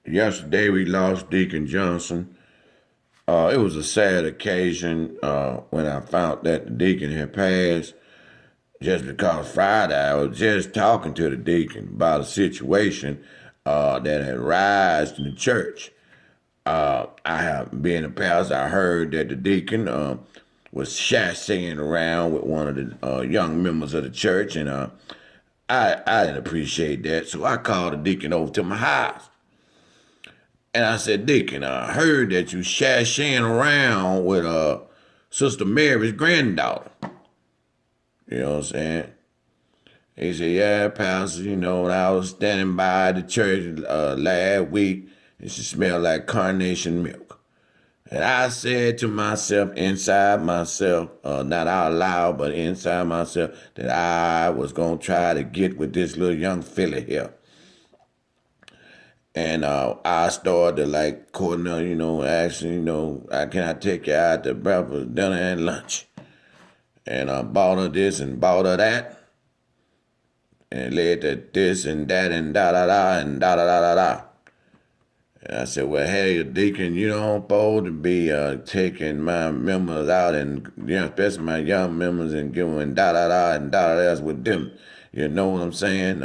Yesterday we lost Deacon Johnson. It was a sad occasion when I found that the deacon had passed. Just because Friday I was just talking to the deacon about a situation that had arisen in the church. I have been a pastor. I heard that the deacon was shashaying around with one of the young members of the church, and I didn't appreciate that. So I called the deacon over to my house. And I said, Deacon, I heard that you shashaying around with Sister Mary's granddaughter. You know what I'm saying? He said, yeah, Pastor, when I was standing by the church last week, and she smelled like carnation milk. And I said to myself, inside myself, not out loud, but inside myself, that I was going to try to get with this little young fella here. And I started to like courting her, asking, can I take you out to breakfast, dinner, and lunch? And I bought her this and bought her that. And it led to this and that and da-da-da and da-da-da-da-da. And I said, well, hey, Deacon, you don't supposed to be taking my members out and, especially my young members and giving da-da-da and da-da-da's with them. You know what I'm saying?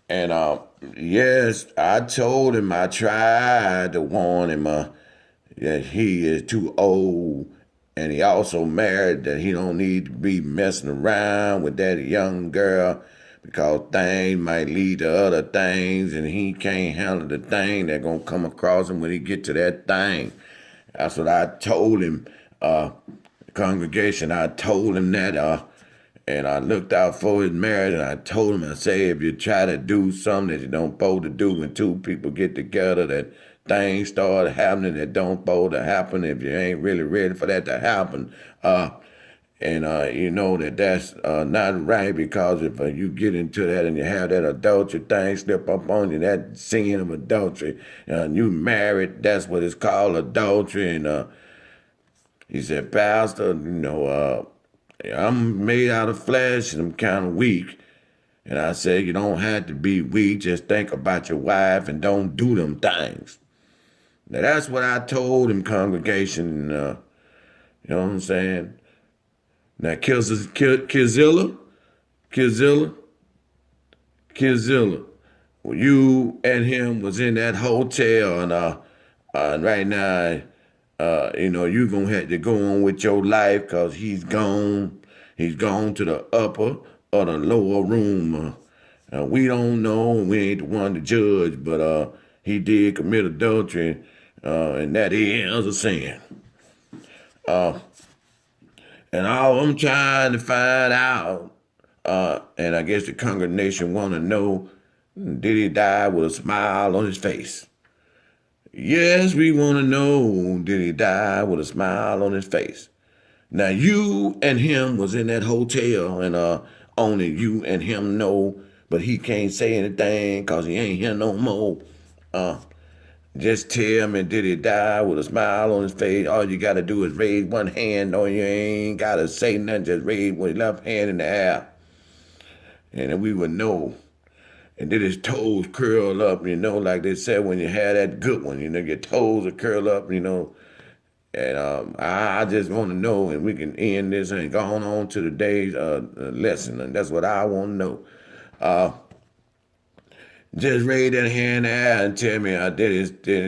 And yes, I told him, I tried to warn him that he is too old, and he also married, that he don't need to be messing around with that young girl because things might lead to other things, and he can't handle the thing that gonna come across him when he get to that thing. That's what I told him, congregation. I told him that. And I looked out for his marriage, and I told him, I say, if you try to do something that you don't supposed to do when two people get together, that things start happening that don't supposed to happen if you ain't really ready for that to happen. You know that's not right, because if you get into that and you have that adultery thing slip up on you, that sin of adultery, you married, that's what it's called, adultery. And he said, Pastor, I'm made out of flesh and I'm kind of weak. And I said, you don't have to be weak. Just think about your wife and don't do them things. Now, that's what I told him, congregation. You know what I'm saying? Now, Kizilla, well, you and him was in that hotel, and right now, you're going to have to go on with your life because he's gone. He's gone to the upper or the lower room. We don't know. We ain't the one to judge, but he did commit adultery, and that is a sin. And all I'm trying to find out, and I guess the congregation want to know, did he die with a smile on his face? Yes, we want to know, did he die with a smile on his face? Now, you and him was in that hotel, and only you and him know, but he can't say anything because he ain't here no more. Just tell me, did he die with a smile on his face? All you got to do is raise one hand, or you ain't got to say nothing, just raise one left hand in the air. And then we would know. And did his toes curl up, like they said when you had that good one, your toes will curl up, And I just want to know, and we can end this and go on to the day's lesson, and that's what I want to know. Just raise that hand in the air and tell me, did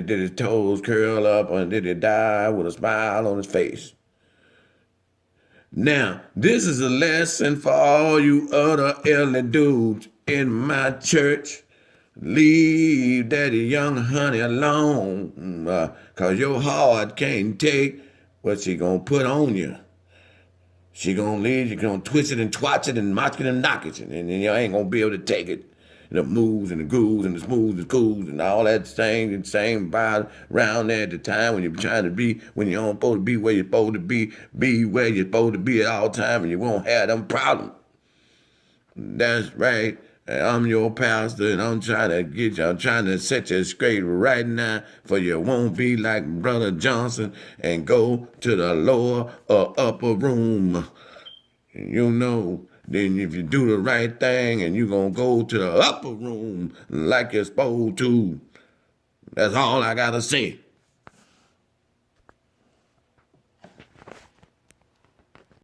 his toes curl up, or did he die with a smile on his face? Now, this is a lesson for all you other elderly dudes in my church. Leave that young honey alone, because your heart can't take what she gonna put on you. She gonna leave, you gonna twist it and twatch it and mock it and knock it, and you ain't gonna be able to take it. The moves and the grooves and the smooths and cools and all that same vibe around there at the time when you're trying to be, when you don't supposed to be where you're supposed to be where you're supposed to be at all time, and you won't have them problems. That's right. I'm your pastor, and I'm trying to get you, I'm trying to set you straight right now, for you won't be like Brother Johnson and go to the lower or upper room. Then if you do the right thing and you're going to go to the upper room like you're supposed to. That's all I gotta say.